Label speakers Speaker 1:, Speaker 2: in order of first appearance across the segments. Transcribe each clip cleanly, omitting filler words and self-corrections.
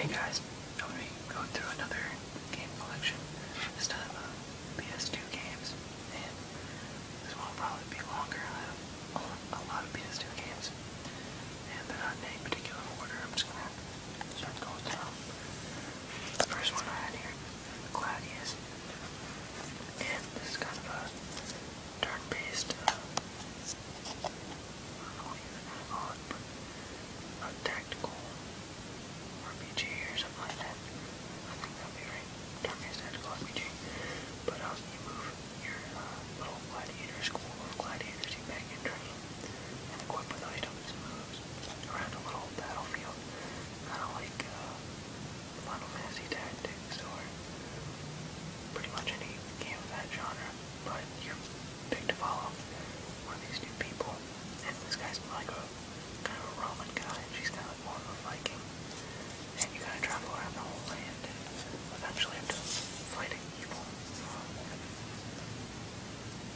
Speaker 1: Hey guys, I'm going to be going through another game collection, this time PS2 games, and this one will probably be longer. I have a lot of PS2 games, and they're not in any particular order. I'm just going to start going through them. The first one I had here, Gladius, and this is kind of a turn-based, I don't know what you're going to call it, but a tactical RPG or something like that. I think that would be right. Turn-based tactical RPG. But you move your little gladiator school of gladiators you back in training and equip with items and moves around a little battlefield. Kind of like Final Fantasy Tactics or pretty much any game of that genre. But you're picked to follow one of these new people. And this guy's like a kind of a Roman guy, and she's kind of more of a Viking. And you kind of travel around the whole land and eventually have to fight an evil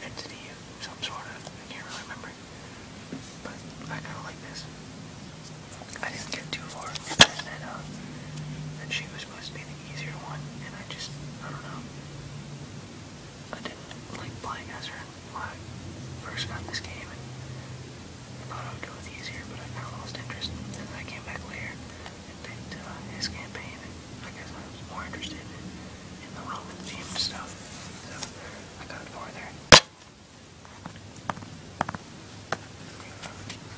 Speaker 1: entity of some sort of, I can't really remember. But I kind of like this. I didn't get too far, and she was supposed to be the easier one, and I don't know. I didn't like playing as her when I first got this game, and I thought I would go with easier, but I kind of lost interest. And then I came back later and picked his campaign, and I guess I was more interested in the Roman themed stuff, so I got farther.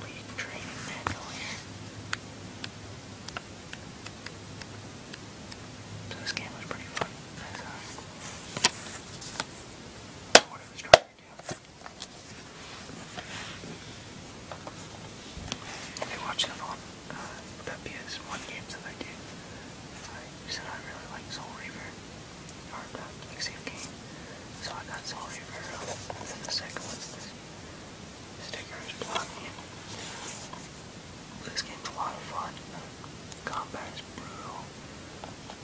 Speaker 1: Lead training manual here. So this game was pretty fun. That's what I was trying to do. If you watch them on the PS1 games that I did, I said I really like Soul Reaver, or the Elixir game, so I got Soul Reaver, and then the second one, this sticker is blocking it. This game's a lot of fun. The combat is brutal.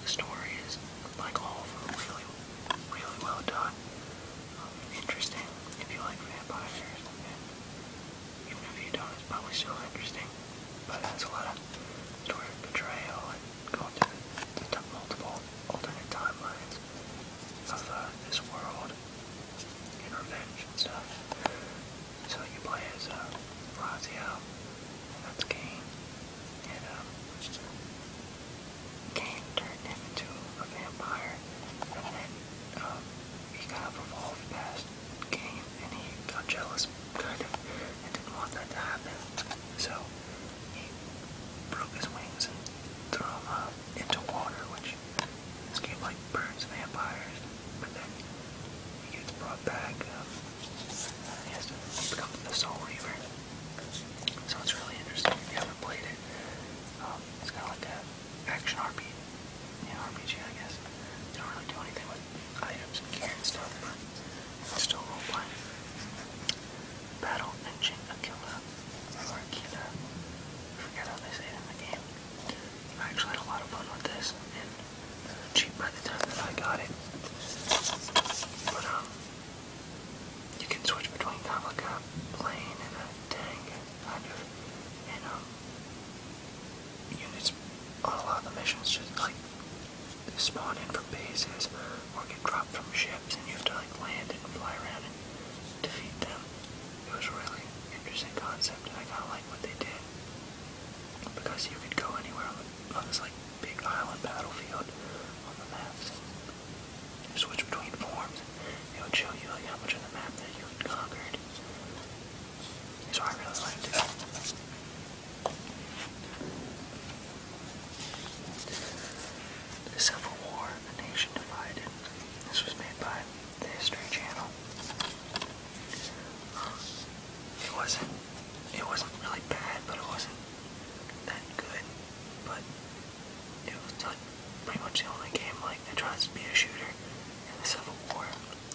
Speaker 1: The story is, like all of them, really, really well done. Interesting if you like vampires, and even if you don't, it's probably still interesting. But it has a lot of story of betrayal and going to the multiple alternate timelines of this world and revenge and stuff. So you play as Razio, and that's Cain, and Cain turned him into a vampire, and then he kind of evolved past Cain, and he got jealous, kind of, and didn't want that to happen. So he broke his wings and threw him into water, which this game like burns vampires, but then he gets brought back. He has to become the Soul Reaver. So it's really interesting if you haven't played it. It's kind of like an action RPG, RPG, I guess. You don't really do anything with items and gear and stuff, but it's still role-playing. Battle Engine Aquila, or Aquila, I forget how they say it in the game. I actually had a lot of fun with this, and cheap by the time that I got it. But you can switch between kind of like a plane and a tank, kind of, and units on a lot of the missions just like spawn in from bases or get dropped from ships, and you have to like land and fly around and defeat them. It was a really interesting concept, and I kind of like what they did, because you could go anywhere on this like big island battlefield on the maps and switch between forms, and it would show you like how much of the map that you had conquered. So I really liked it. The Civil War, A Nation Divided. This was made by the History Channel. It wasn't really bad, but it wasn't that good. But it was like pretty much the only game like that tries to be a shooter in the Civil War.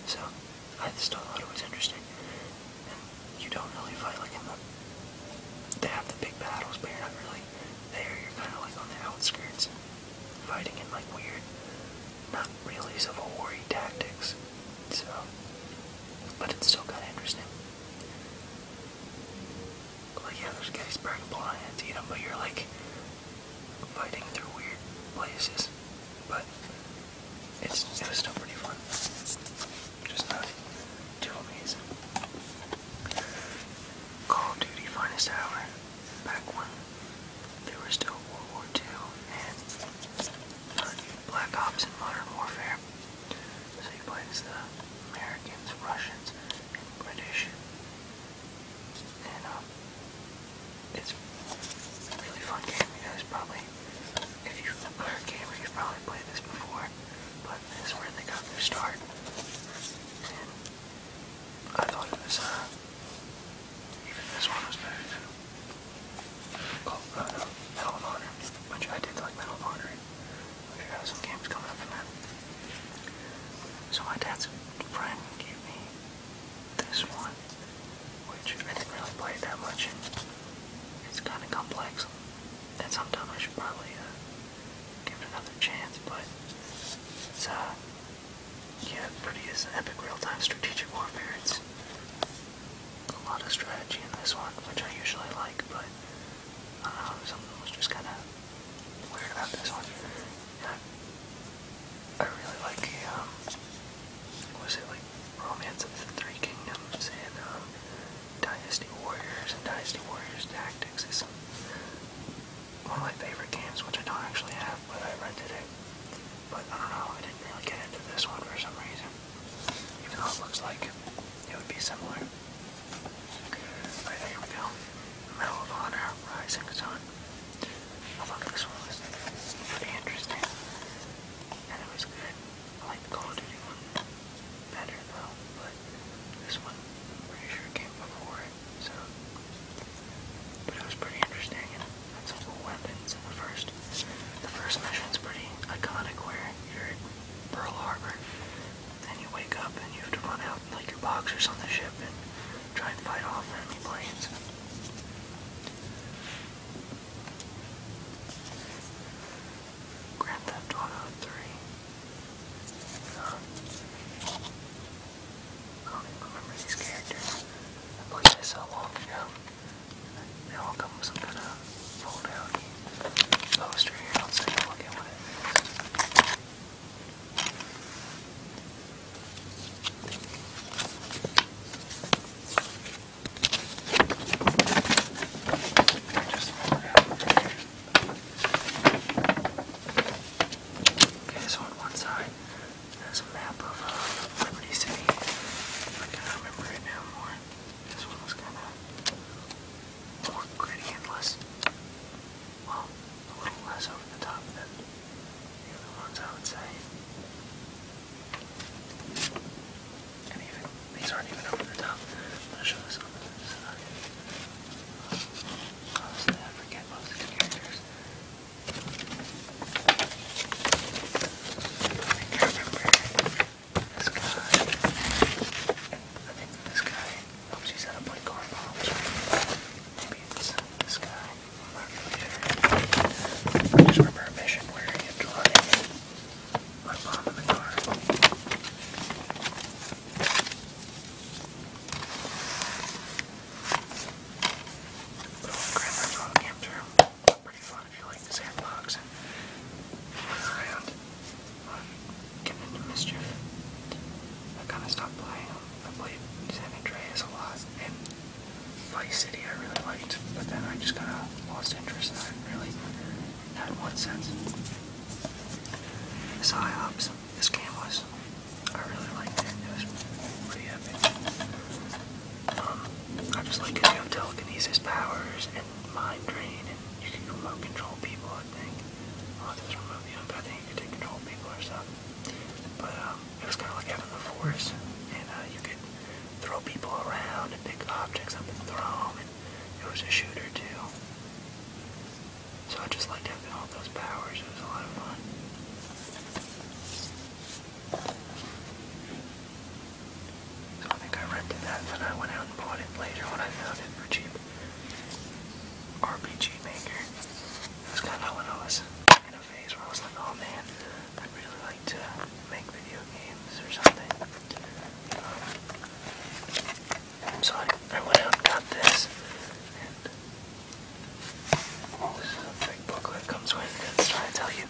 Speaker 1: So I still thought it was interesting. And you don't really fight like they have the big battles, but you're not really there. You're kind of like on the outskirts, fighting in like weird, not really Civil War-y tactics. So, but it's still kind of interesting. Like, yeah, there's Gettysburg and Plymouth, but you're like fighting through weird places, but it was still pretty fun. Just not too amazing. Call of Duty Finest Hour, back when there was still World War II and Black Ops and Modern Warfare. So you played as the Americans, Russians, and British. And it's a really fun game. You guys probably, if you are a gamer, you've probably played this before, but this is where they got their start. And I thought it was, even this one was better than Medal of Honor, which I did like Medal of Honor. We got some games coming up from that. So my dad's friend gave me this one, which I didn't really play that much, and it's kind of complex. And sometime I should probably give it another chance, but it's yeah, pretty is epic real-time strategic warfare. It's a lot of strategy in this one, which I usually like, but I don't know, something was just kind of weird about this one. Yeah, I really like was it like Romance of the Three Kingdoms and Dynasty Tactics is one of my favorite games, which I don't actually have, but I rented it. But I don't know, I didn't really get into this one for some reason, even though it looks like it would be similar. Alright, here we go. Medal of Honor, Rising Sun. I thought this one was pretty interesting, and it was good. I like the Call of Duty one better though, but this one, I'm pretty sure it came before it, so. But it was pretty interesting, and had some cool weapons. And the first mission's pretty iconic, where you're at Pearl Harbor, then you wake up and you have to run out like your boxers on the ship and try and fight off enemy planes. Grand Theft Auto 3. I don't even remember these characters. I played this so long ago. They all come with some kind of fold-out poster here. I'll take a look at what it is. Okay, so on one side, there's a map of Liberty City. I can't remember it now more. This one was kind of more gritty and less, well, a little less over the top than the other ones, I would say. And even, these aren't even over the top. I'm going to show this on the side. Honestly, I forget most of the characters. I remember this guy. I think this guy helps you set up like car bombs. Maybe it's this guy. I'm not really sure. I just remember a mission where you have to run in and put a bomb in the car. But all Grand Theft Auto games are pretty fun if you like the sandbox and run around, getting into mischief. I kind of stopped playing them. I played San Andreas a lot, and Vice City I really liked, but then I just kind of lost interest, and I didn't really had one since. This IOPS, this game was, I really liked it. It was pretty epic. I just like it. You have telekinesis powers and mind drain, and you can remote control people, I think. Well, it doesn't remote you, but I think you can take control of people or stuff. But it was kind of like having the Force, and you could throw people around and pick objects up and throw them, and it was a shooter too. So I just liked having all those powers. It was a lot of fun. So I think I rented that, and then I went out and bought it later when I found it for cheap. RPG Maker. It was kind of when I was in a phase where I was like, oh man, I'd really like to make video games or something. So I went out and got this, and this is a big booklet that comes with it. It's trying to tell you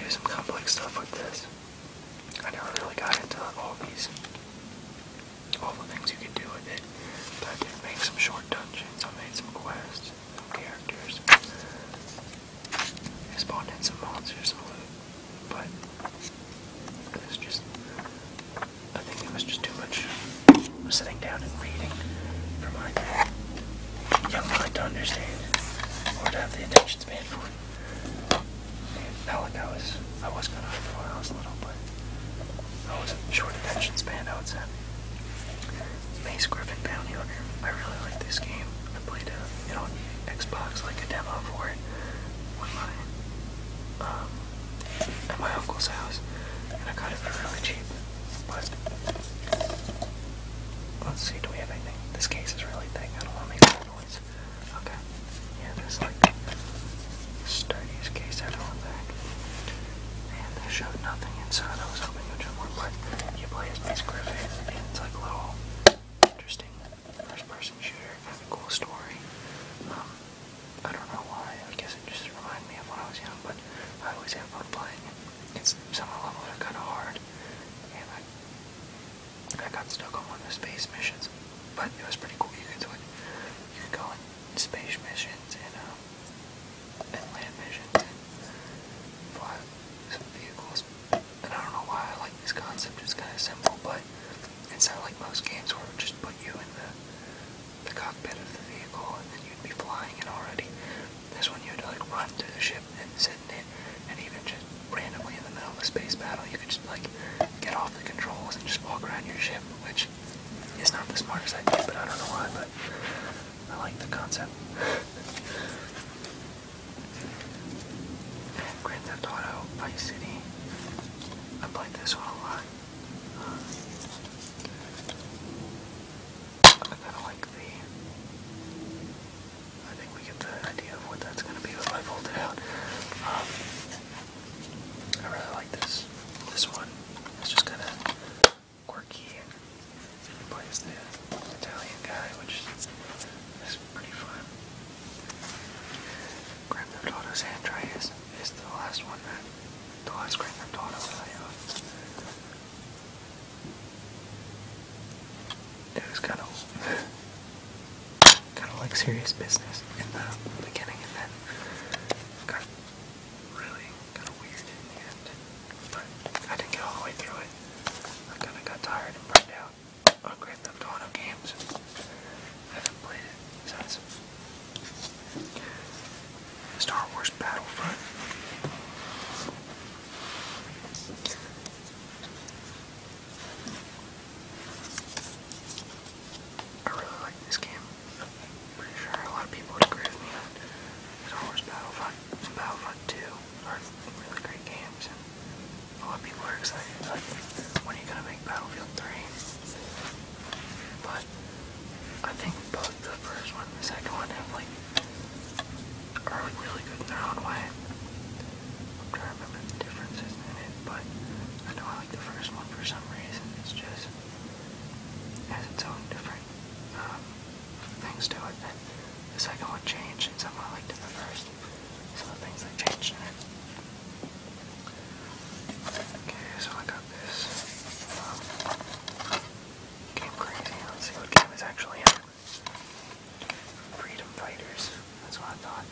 Speaker 1: do some complex stuff with this. I never really got into all the things you could do with it, but I did make some short dungeons, I made some quests, some characters, I spawned in some monsters, some loot, but it was just, I think it was just too much sitting down and reading for my young mind to understand, or to have the attention span for it. And not like I was kind of hyper when I was little, but I was a short attention span, I would say. Mace Griffin Bounty Hunter. I really like this game. I played it on Xbox, like a demo for it, with at my uncle's house, and I got it for really cheap. But let's see, do we have anything? This case is really big. I don't want to make that noise. Okay. Yeah, there's like sturdiest case ever on back. And they showed nothing inside. I was hoping to show more, but you play as Mace Griffin, and it's like a little interesting first-person shooter, kind of a cool story. I don't know why. I guess it just reminded me of when I was young, but I always have fun playing it. Some of the levels are kind of hard, and I got stuck on one of the space missions, but it was pretty cool. You could do it. You could go on space missions and land missions and fly some vehicles. And I don't know why I like this concept. It's kind of simple, but it's not like most games where it would just put you in the cockpit of the vehicle and then you'd be flying it already. This one you had to like run through the ship and sit in it, and even just randomly in the middle of a space battle you could just like get off the controls and just walk around your ship, which is not the smartest idea, but I don't know why, but I like the concept. And Grand Theft Auto Vice City, I played this one a lot. I kind of like I think we get the idea of what that's going to be if I fold it out. I really like this one. It's just kind of quirky, and he plays the Italian guy, which is pretty fun. Grand Theft Auto San Andreas is the last Grand Theft Auto that I own. It was kind of like serious business in the beginning, and then got really kind of weird in the end. But I didn't get all the way through it. I kind of got tired and burned out on Grand Theft Auto games. I haven't played it since. Star Wars Battlefront. I really like this game. I'm pretty sure a lot of people would agree with me on Star Wars Battlefront and Battlefront 2 are really great games, and a lot of people are excited, like, when are you going to make Battlefield 3? But I think both the first one and the second one are really good in their own way. I'm trying to remember the differences in it, but I know I like the first one for some reason. It's just has its own different things to it. And the second one changed, and something I liked in the first. Some of the things that changed in it. Okay, so I got this Game Crazy. Let's see what game is actually in. Freedom Fighters. That's what I thought.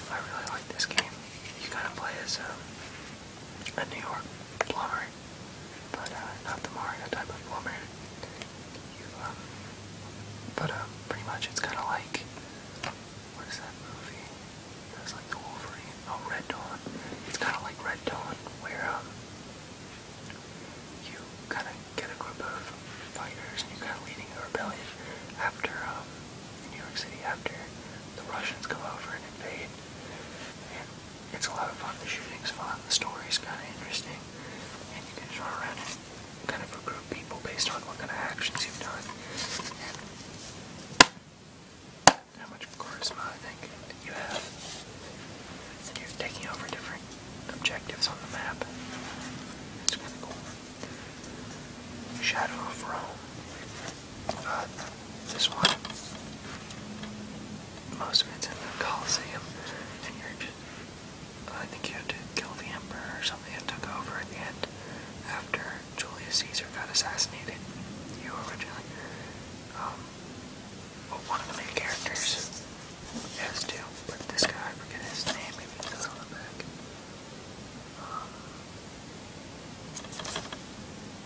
Speaker 1: I really like this game. You kind of play as a New York plumber, but not the Mario type of plumber. But pretty much it's kind of like, what is that movie? That's like the Wolverine. Oh, Red Dawn. It's kind of like Red Dawn, where you kind of get a group of fighters and you're kind of leading a rebellion after in New York City, after the Russians come over and invade. And it's a lot of fun. The shooting's fun. The story's kind of interesting, and you can just run around and kind of recruit people based on what kind of actions you've done. How much charisma I think you have, and you're taking over different objectives on the map. It's kind of cool. Shadow of Rome. This one, most of it's in the Colosseum, and you're just, I think you have to kill the Emperor. or something that took over at the end after Julius Caesar got assassinated. You originally. Well, one of the main characters has two, but this guy, I forget his name, maybe it says on the back.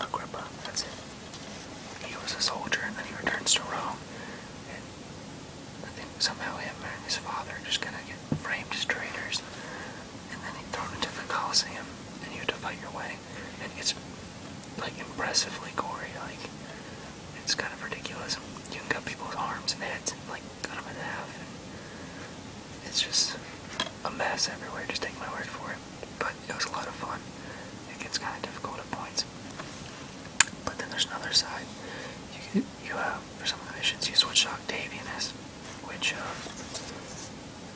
Speaker 1: Agrippa, that's it. He was a soldier and then he returns to Rome, and I think somehow him and his father just kind of get framed as traitors, and then he's thrown into the Colosseum, and you have to fight your way, and it's like impressively gory, like it's kind of ridiculous. You can cut people's arms and heads and like cut them in half, and it's just a mess everywhere, just take my word for it. But it was a lot of fun. It gets kind of difficult at points. But then there's another side. For some of the missions, you switch to Octavianus, which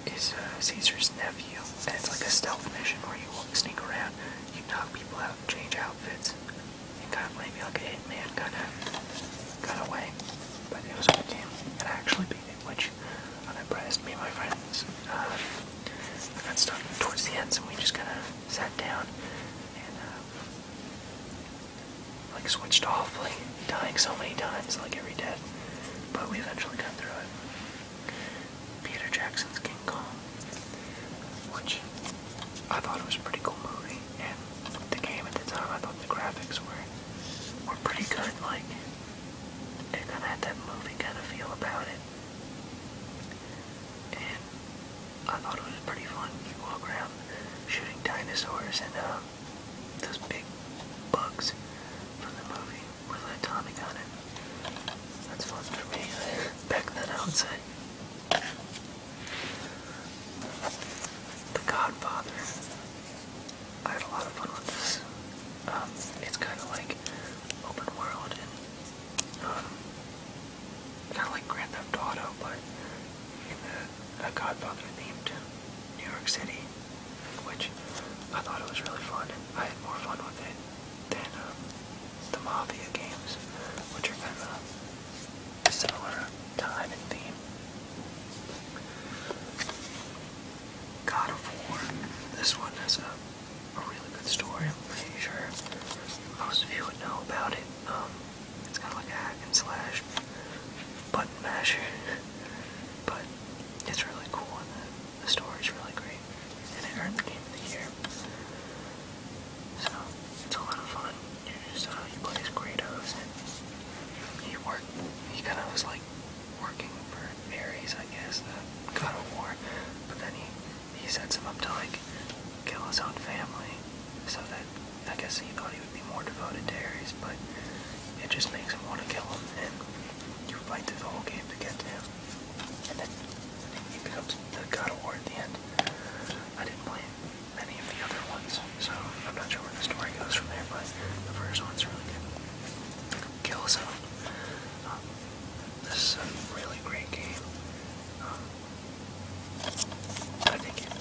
Speaker 1: is Caesar's nephew, and it's like a stealth mission where you sneak around, you knock people out, change outfits, and kind of maybe like a hitman kind of way. But it was a good game, and I actually beat it, which I'm impressed. Me and my friends, I got stuck towards the end, so we just kind of sat down and like switched off, like dying so many times, like every death. But we eventually got through it. Peter Jackson's King Kong, which I thought it was a pretty cool movie, and the game at the time, I thought the graphics were pretty good. Like it kind of had that movie kind of feel about it, and I thought it was pretty fun. You walk around shooting dinosaurs and those big bugs from the movie with a Tommy gun, and that's fun for me. Back then I would say. The Godfather. I had a lot of fun with this. It's kind of like open world and kind of like Grand Theft Auto, but in a Godfather themed New York City, which I thought it was really fun, and I had more fun with it than the Mafia games, which are kind of a similar time and theme. God of War. This one has a really good story. I'm pretty sure most of you would know about it. It's kind of like a hack and slash button masher, but it's really cool, and the story's really great, and it earned the Game of the Year. So it's a lot of fun. You play as Kratos, and he kind of was like working for Ares, I guess, the God of War, but then he sets him up to like kill his own family, so that I guess he thought he would be more devoted to Ares, but it just makes him want to kill him, and you fight through the whole game to get to him, and then he becomes the God of War at the end. I didn't play any of the other ones, so I'm not sure where the story goes from there, but the first one's really good. Killzone. This is a really great game.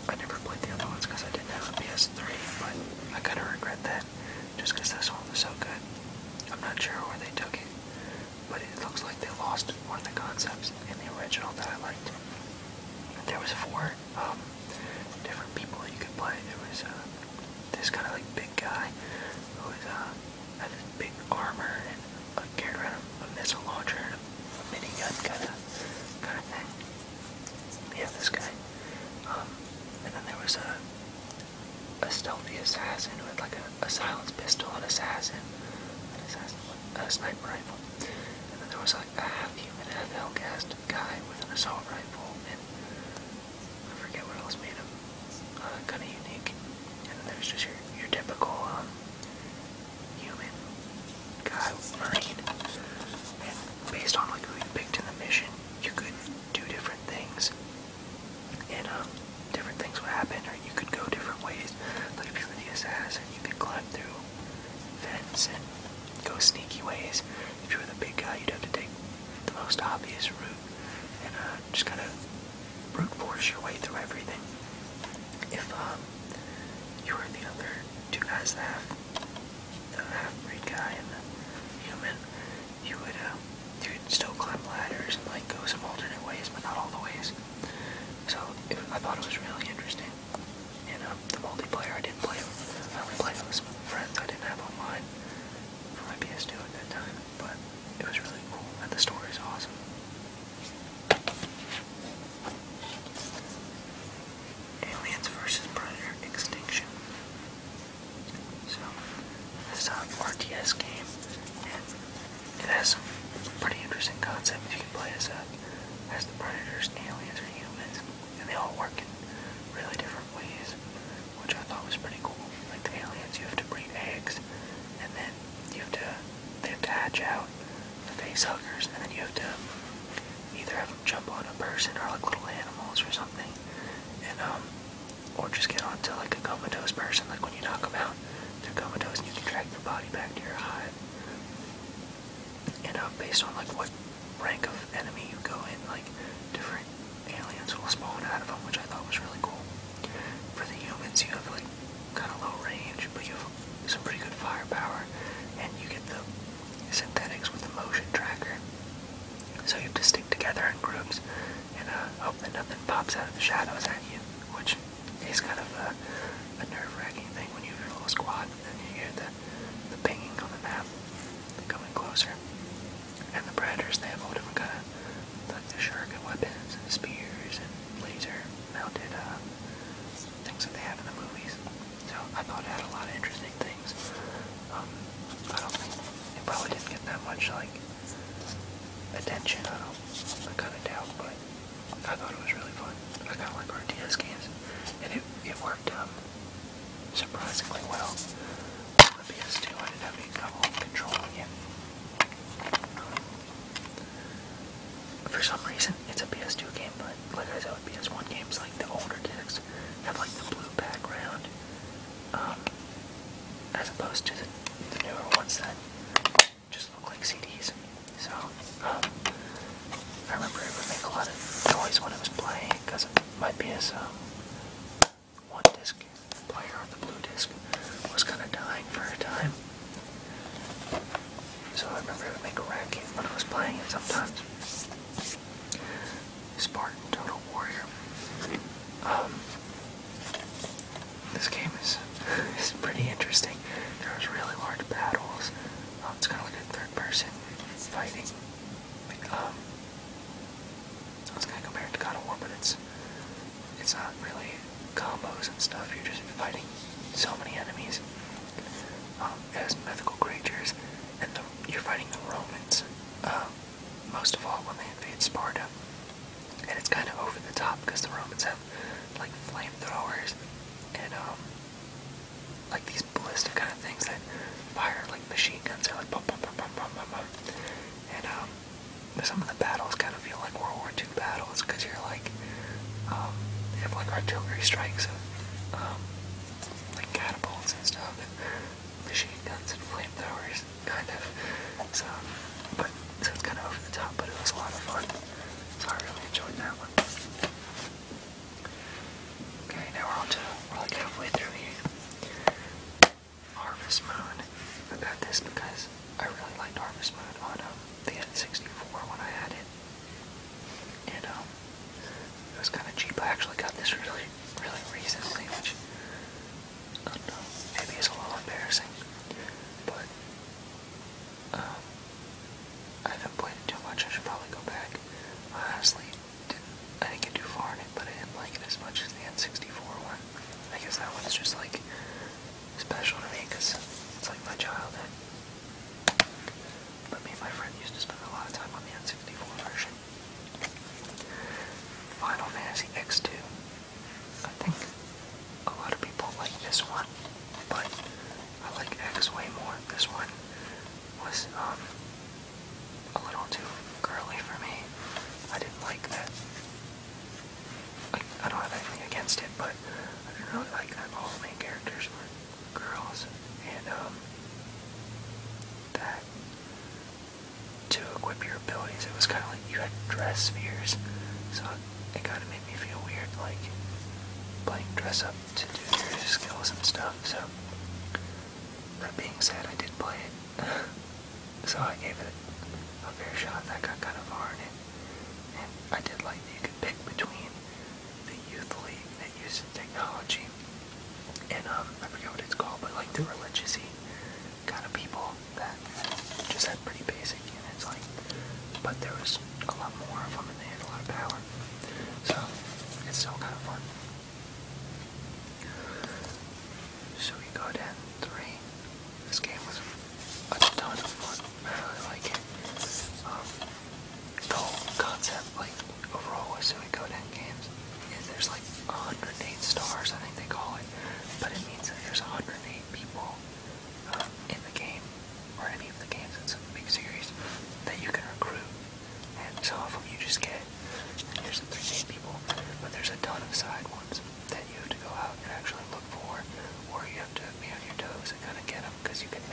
Speaker 1: I never played the other ones because I didn't have a PS3, but I kind of regret that, just because this one was so good. I'm not sure where they took it, but it looks like they lost one of the concepts in the original that I liked. There was 4 different people you could play. There was this kind of like big guy who was had this big armor and carried around a missile launcher and a minigun kind of thing. Yeah, this guy. And then there was a stealthy assassin who had like a silenced pistol, an assassin with a sniper rifle. And then there was like a half-human, half-hellcast guy with an assault rifle, and I forget what else made him kind of unique. And then there's just your typical human guy, marine. And based on like who you picked in the mission, you could do different things, and different things would happen, or you could go different ways. Like if you were the assassin, you could climb through vents and go sneaky ways. If you were the big guy, you'd have to take the most obvious route and just kind of brute force your way through everything. If you were the other 2 guys, the half-breed guy and the human, you could still climb ladders and like go some alternate ways, but not all the ways. So I thought it was really interesting. And the multiplayer, I didn't play RTS game, and it has some pretty interesting concepts. You can play as the predators, aliens, or humans, and they all work in really different ways, which I thought was pretty cool. Like the aliens, you have to breed eggs, and then they have to hatch out the face huggers, and then you have to either have them jump on a person or like little animals or something, and or just get onto like a comatose person. Like when you knock them out, they're comatose, and you can drag their body back to your hive. And based on like what rank of enemy you go in, like different aliens will spawn out of them, which I thought was really cool. For the humans, you have like kind of low range, but you have some pretty good firepower, and you get the synthetics with the motion tracker. So you have to stick together in groups and hope that nothing pops out of the shadows at you, which is kind of a nerve-wracking thing when you have your little squad, and then you hear the pinging on the map coming closer. And the predators, they have all different kind of, like the shuriken weapons and spears and laser-mounted things that they have in the movies. So I thought it had a lot of interesting things. I don't think it probably didn't get that much like attention. I kind of doubt, but I thought it was really fun. I kind of like RTS games, and it worked surprisingly well. On the PS2, I didn't have any trouble controlling it. For some reason, it's a PS2 game, but like I said with PS1 games, like the older discs have like the blue background, as opposed to the newer ones that just look like CDs. So, I remember it would make a lot of noise when it was playing, because my PS1 disc player on the blue disc was kind of dying for a time. So I remember it would make a racket when I was playing it sometimes. Spartan Total Warrior. This game is pretty interesting. There's really large battles. It's kind of like a third-person fighting. I was going to compare it to God of War, but it's not really combos and stuff. You're just fighting so many enemies. It has mythical creatures, and you're fighting the Romans. Most of all when they invade Sparta. And it's kind of over the top because the Romans have like flamethrowers and like these ballistic kind of things that fire like machine guns. They're like bum bum bum bum bum bum bum. And some of the battles kind of feel like World War II battles because you're like you have like artillery strikes of like catapults and stuff and machine guns and flamethrowers kind of. So it's kind of over the top, but it was a lot of fun. So I really enjoyed that one. Okay, now we're like halfway through here. Harvest Moon. I got this because I really liked Harvest Moon on the N64 when I had it. And it was kind of cheap. I actually got this really, really recently, which I don't know, maybe is a little embarrassing. But I haven't played it too much. I should probably go back. I honestly didn't get too far in it, but I didn't like it as much as the N64 one. I guess that one's just like special to me because it's like my childhood. But me and my friend used to spend a lot of time on the N64 version. Final Fantasy X2. I think a lot of people like this one, but I like X way more. This one was a little too girly for me. I didn't like that. Like, I don't have anything against it, but I didn't really like that all the main characters were girls, and that to equip your abilities, it was kind of like you had dress spheres, so it kind of made me feel weird, like playing dress up to do your skills and stuff. So that being said, I did play it, so I gave it a fair shot. That got kind of hard, and I did like that you could pick between the youth league that uses technology and I forget what it's called, but like the religious-y kind of people that just had pretty basic units, like, but there was a lot more of them and they had a lot of power, so it's still kind of fun. So we go down 3. This game was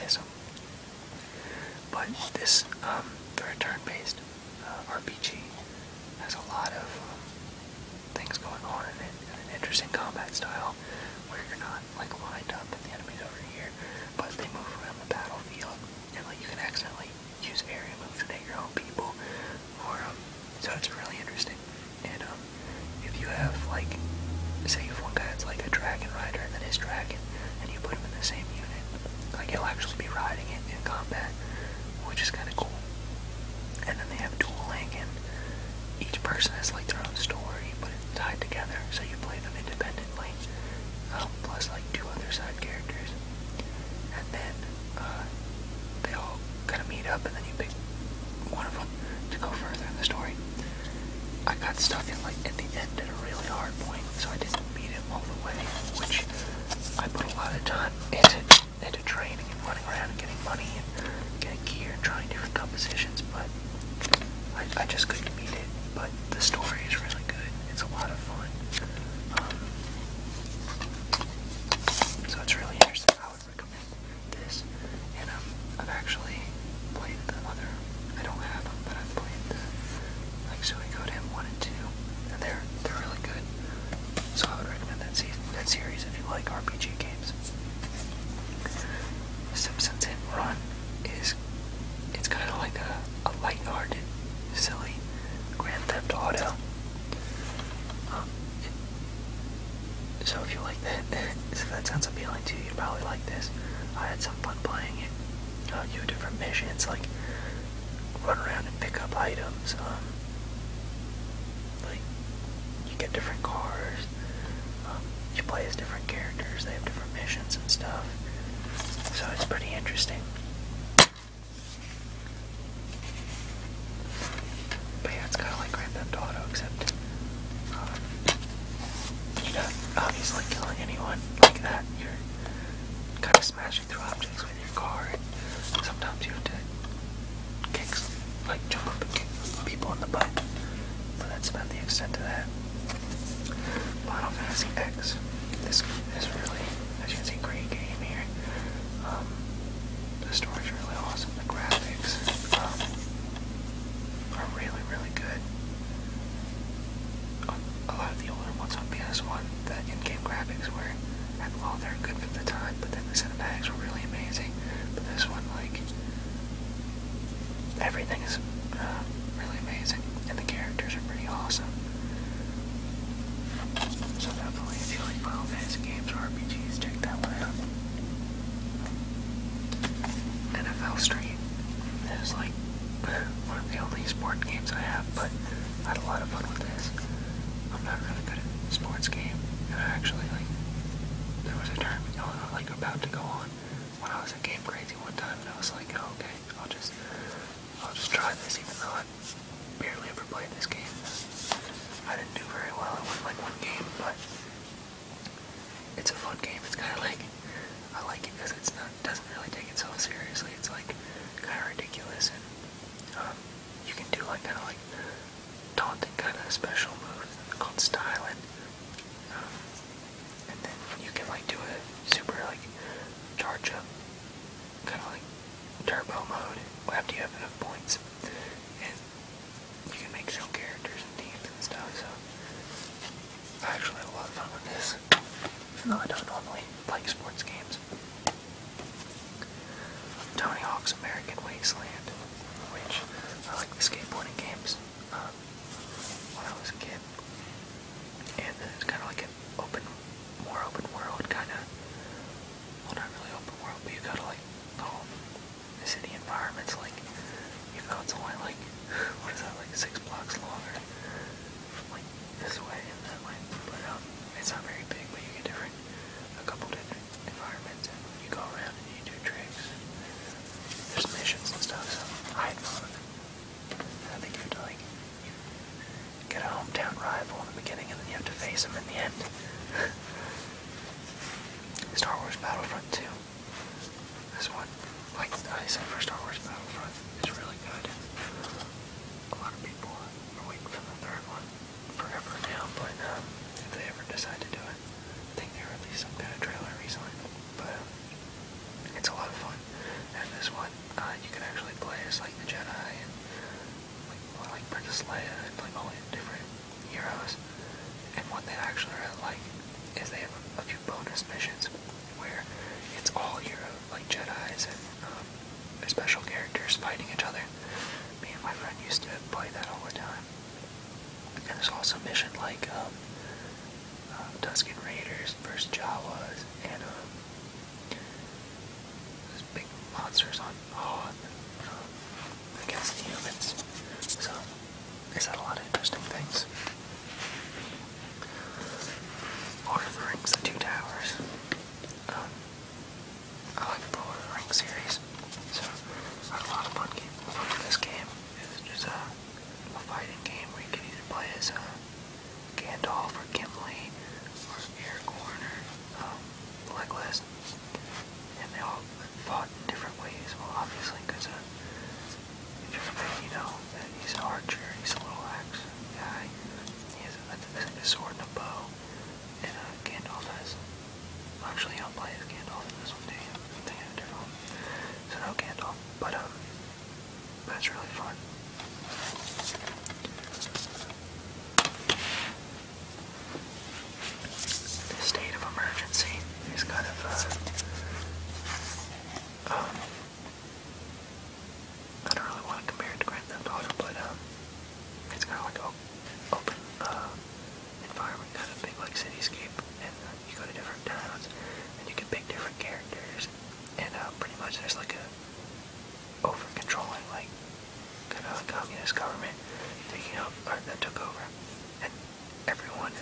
Speaker 1: miss them. But this very turn-based RPG has a lot of things going on in it, and an interesting combat style where you're not like lined up and the enemy's over here, but they move around the battlefield, and like you can accidentally use area moves and hit your own people, or so it's really interesting. And if you have like, say if one guy has like a dragon rider and then his dragon, and you put him in the same unit, like he'll actually be riding it in combat, which is kind of cool. And then they have dueling, and each person has like their own story, but it's tied together, so you play them independently, plus like 2 other side characters, and then they all kind of meet up, and then you pick one of them to go further in the story. I got stuck in like at the end at a really hard point, so I didn't beat it all the way, which I put a lot of time into training and running around and getting money and getting gear and trying different compositions, but I just couldn't beat it. But the story is really good. It's a lot of fun. So it's really interesting. I would recommend this. And I've actually played the other. I don't have them, but I've played the like Suikoden 1 and 2, and they're really good. So I would recommend that series if you like RPG games. Simpsons Hit and Run it's kind of like a lighthearted, silly Grand Theft Auto. So if you like that, if that sounds appealing to you, you'd probably like this. I had some fun playing it. You do different missions, like run around and pick up items. Like you get different cars. You play as different characters. They have different missions and stuff. So it's pretty interesting. But yeah, it's kind of like Grand Theft Auto, except you're not obviously killing anyone like that. You're kind of smashing through objects with your car, and sometimes you have to jump up and kick people in the butt. But that's about the extent of that. Final Fantasy X. This is really, as you can see, great game here. The story's really awesome. The graphics are really, really good. A lot of the older ones on PS1, the in-game graphics were, well, they're good for the time, but then the cinematics were really amazing. But this one, like, everything is really amazing, and the characters are pretty awesome. So definitely, if you like Final Fantasy games or RPGs, check that one out. NFL Street is like one of the only sport games I have, but I had a lot of fun with this. I'm not really good at sports game, and I actually there was a tournament like about to go on when I was at Game Crazy one time, and I was like, oh, okay, I'll just try this, even though I barely ever played this game. I didn't do very well. I won like one game, but it's a fun game. It's kind of like, I like it because it doesn't really take itself seriously. It's like kind of ridiculous, and you can do like kind of like daunting kind of special moves called styling, and then you can like do a super like charge up kind of like turbo mode after you have enough points, and you can make your own characters and teams and stuff. So I actually had a lot of fun with this, even though I don't normally like sports games. Tony Hawk's American Wasteland, which I like the skateboarding games when I was a kid, and it's kind of like an more open world kind of, well, not really open world, but you gotta like the city environments, like, even though it's only like, what is that, like 6 blocks long, or like this way and that way, but it's not very big, but you get a couple different environments, and you go around and you do tricks, there's missions and stuff, monsters against the humans. So they said a lot of interesting things. Lord of the Rings, The Two Towers. I like the Lord of the Rings series, so I had a lot of fun with this game. It was just a fighting game where you could either play as Gandalf or Gimli or Aragorn or Legolas, and they all fought in different ways. Well, obviously, because if you're a fan, you know that he's an archer, he's a little axe guy. He has a sword and a bow, and Gandalf has. Well, actually, you don't play as Gandalf in this one, do you? I think I have a different one. So no Gandalf, but it's really fun. The state of emergency is kind of I don't really want to compare it to Grand Theft Auto, but it's kind of like an open environment, kind of big like cityscape, and you go to different towns, and you can pick different characters, and pretty much there's like a over-controlling, like, kind of like communist government that took over, and everyone,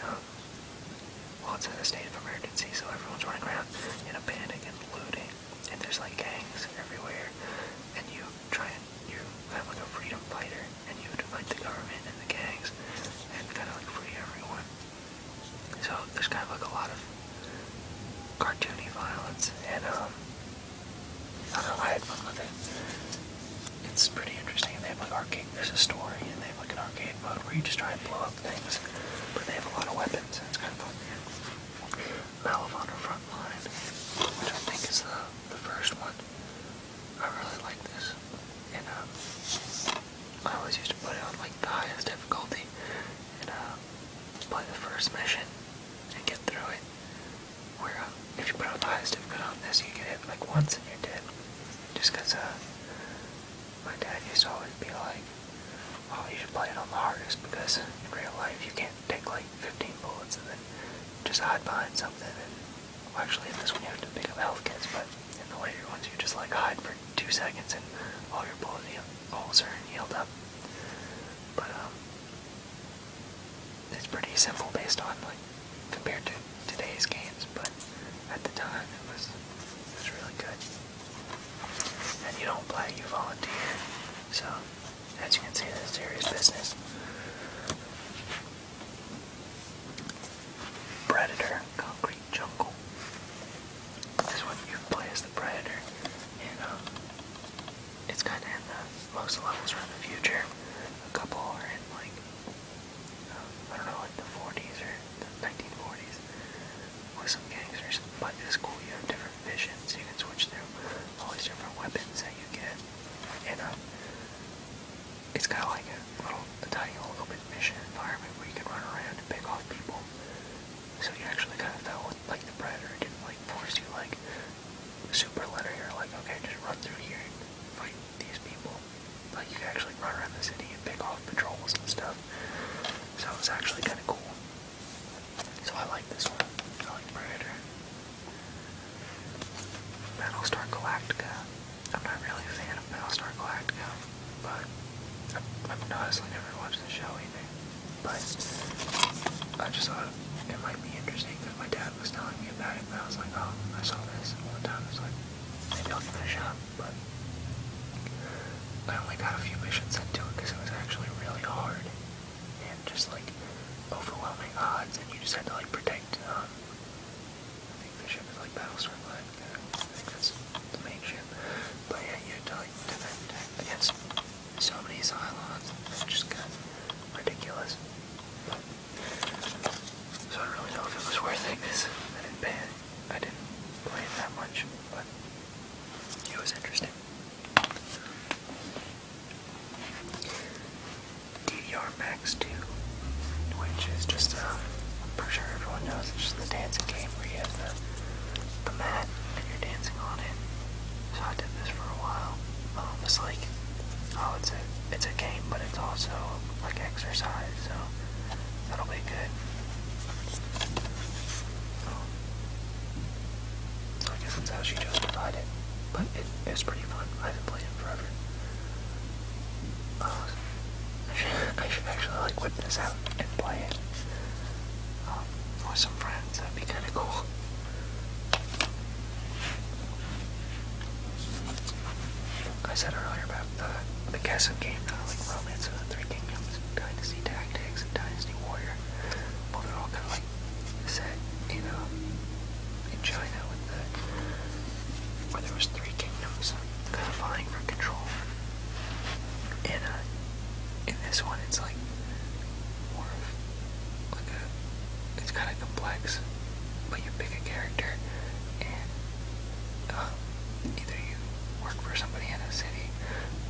Speaker 1: well, it's in a state of emergency, so everyone's running around in a panic and looting, and there's like gangs everywhere, and you kind of like a freedom fighter, and you have to fight the government and the gangs, and kind of like free everyone. So there's kind of like a lot of cartoony violence, and I don't know, I had fun with it. It's pretty interesting, and they have like arcade, there's a story, and they have like an arcade mode where you just try and blow up things, but they have a lot of weapons, and it's kind of fun. Battlefront Frontline, which I think is the first one. I really like this, and I always used to put it on like the highest difficulty, and play the first mission and get through it. Where if you put it on the highest difficulty on this, you get hit like once and you're dead. Just because my dad used to always be like, "Oh, you should play it on the hardest because in real life you can't take like 15 bullets and then just hide behind something." And well, actually, in this one you have to pick up health kits, but in the later ones you just like hide for 2 seconds and all your bullet holes are healed up. But it's pretty simple based on like compared to today's games, but at the time it was really good. And you don't play, you volunteer. So as you can see, this is serious business. Predator, Concrete Jungle. This one you play as the Predator, and it's kind of in most levels are in the future. A couple are in like I don't know, like the 40s or the 1940s with some gangsters. But it's cool. You have different visions. You can switch through all these different weapons that you get, and it's kind of like a tiny little open mission environment where you can run around and pick off people. So you actually kind of felt like the Predator didn't like force you like super linear, like okay, just run through here and fight these people. Like you can actually run around the city and pick off patrols and stuff. So it was actually kind of cool. So I like this one. I like Predator. Battlestar Galactica. I'm not really a fan of Battlestar Galactica, but I've honestly never watched the show either. But I just thought it might be interesting because my dad was telling me about it, and I was like, oh, I saw this all the time. I was like, maybe I'll give it a shot. But I only got a few missions into it because it was actually really hard and just like overwhelming odds, and you just had to like protect. I think the ship is like Battlestar Galactica. I think that's the main ship. But yeah, you had to like defend against so many Cylons. It's just kind of ridiculous. So I don't really know if it was worth it because I didn't play it that much, but it was interesting. DDR Max 2, which is just I'm sure everyone knows, it's just the dancing game where you have the mat and you're dancing on it. So I did this for a while. It's like, it's a game, but it's also like exercise, so that'll be good. So I guess that's how she justified it. but it's pretty fun. I haven't played it forever. I should actually like whip this out and play it with some friends. That'd be kind of cool. I said earlier about the guessing game, like Romance of the Three Kingdoms, Dynasty Tactics, and Dynasty Warrior. Well, they're all kind of like set, in China where there was three kingdoms kind of vying for control. And in this one, it's like more of like it's kind of complex, but you pick a character and either you work for somebody in a city,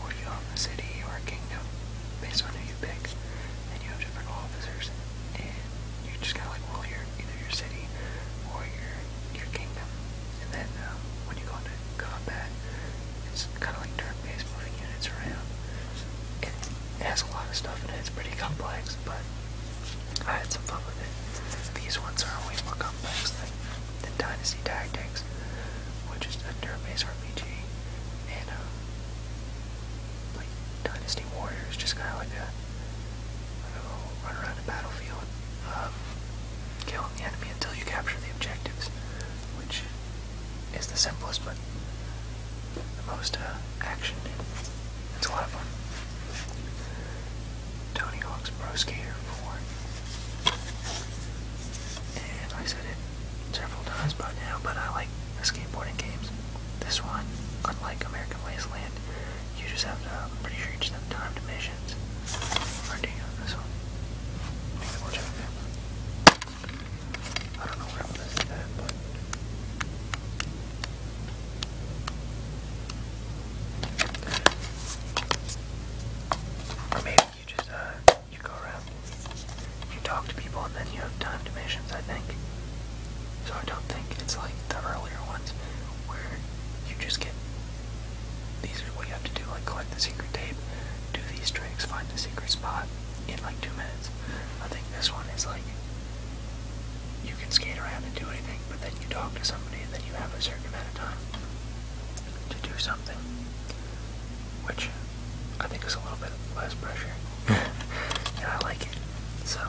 Speaker 1: or you own a city or a kingdom based on who you pick, and you have different officers, and you just kind of like rule either your city or your kingdom. And then when you go into combat, it's kind of like turn-based, moving units around. It has a lot of stuff in it. It's pretty complex, but I had some fun with it. These ones are way more complex than Dynasty Tactics, which is a turn-based RPG, and like Dynasty Warrior is just kind of like a run around a battlefield, killing the enemy until you capture the objectives, which is the simplest but the most action. It's a lot of fun. Tony Hawk's Pro Skater 4. And I said it several times by now, but I like the skateboarding games. This one, unlike American Wasteland, you just have to, I'm pretty sure you just have timed missions. Or do you on this one? Maybe we'll check that. I don't know where this is at, but or maybe you just you go around, you talk to people, and then you have timed missions, I think. So I don't think it's like the earlier ones where you just get, these are what you have to do, like collect the secret tape, do these tricks, find the secret spot in like 2 minutes. I think this one is like, you can skate around and do anything, but then you talk to somebody and then you have a certain amount of time to do something, which I think is a little bit less pressure. And I like it. So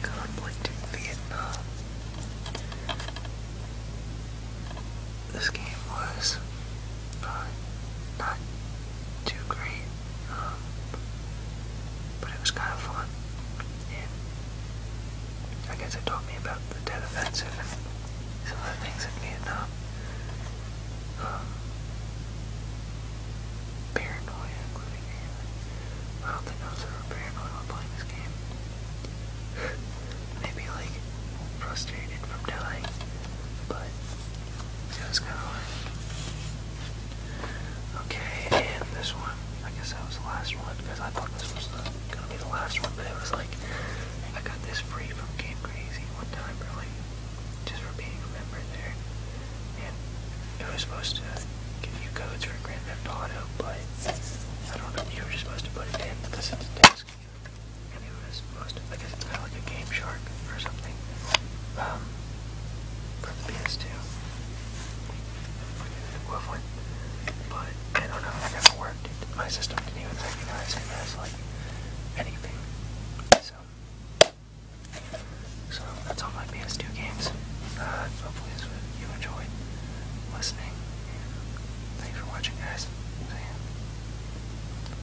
Speaker 1: conflict in Vietnam. This game was not too great, but it was kind of fun, and I guess it taught me about the Tet Offensive and some of the things in Vietnam. Paranoia, including I don't think I was ever paranoid while playing this game. Maybe like frustrated from dying, but it was kind of hard. Okay, and this one, I guess that was the last one, because I thought this was gonna be the last one, but it was like, I got this free from Game Crazy one time for like, just for being a member there, and it was supposed to